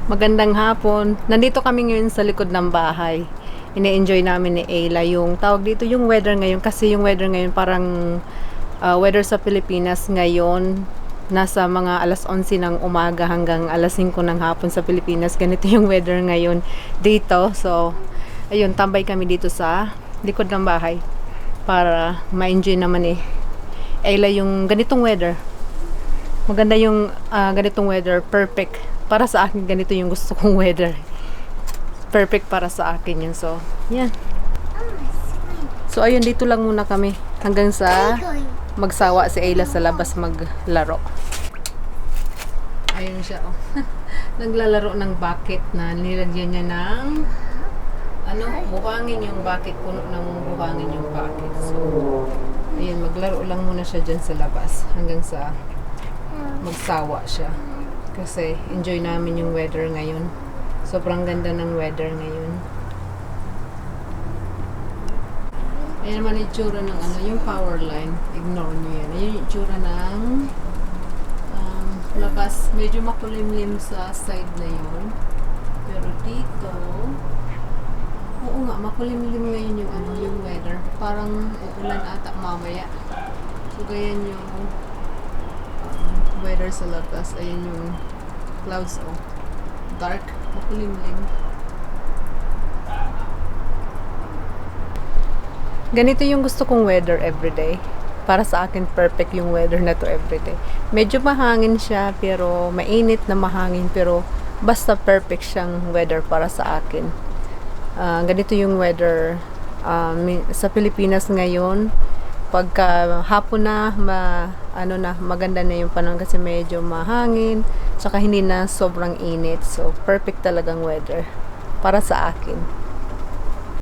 Magandang hapon. Nandito kami ngayon sa likod ng bahay. Ine-enjoy namin ni Ayla yung tawag dito yung weather ngayon kasi yung weather ngayon parang weather sa Pilipinas ngayon nasa mga alas 11 ng umaga hanggang alas 5 ng hapon sa Pilipinas. Ganito yung weather ngayon dito. So, ayun, tambay kami dito sa likod ng bahay para ma-enjoy naman Ayla yung ganitong weather. Maganda yung ganitong weather, perfect. Para sa akin, ganito yung gusto kong weather. Perfect para sa akin yun. So, yan. So, ayun, dito lang muna kami. Hanggang sa magsawa si Ayla sa labas maglaro. Ayun siya, oh. Naglalaro ng bucket na nilagyan niya ng buhangin yung bucket. Puno ng buhangin yung bucket. So, ayun, maglaro lang muna siya dyan sa labas. Hanggang sa magsawa siya. Kasi enjoy namin yung weather ngayon. Sobrang ganda ng weather ngayon. Ayan naman yung itsura ng yung power line. Ignore nyo yan. Ayan yung itsura ng labas. Medyo makulimlim sa side na yun. Pero dito, oo nga, makulimlim ngayon yung weather. Parang uulan ata mamaya. So, ganyan yung weather sa labas. Ayan yung clouds, oh. Dark, makulimlim. Ganito yung gusto kong weather everyday. Para sa akin, perfect yung weather na to everyday. Medyo mahangin siya, pero mainit na mahangin, pero basta perfect siyang weather para sa akin. Ganito yung weather sa Pilipinas ngayon. Pagka hapon na, maganda na yung panahon kasi medyo mahangin, tsaka hindi na sobrang init. So, perfect talagang weather para sa akin.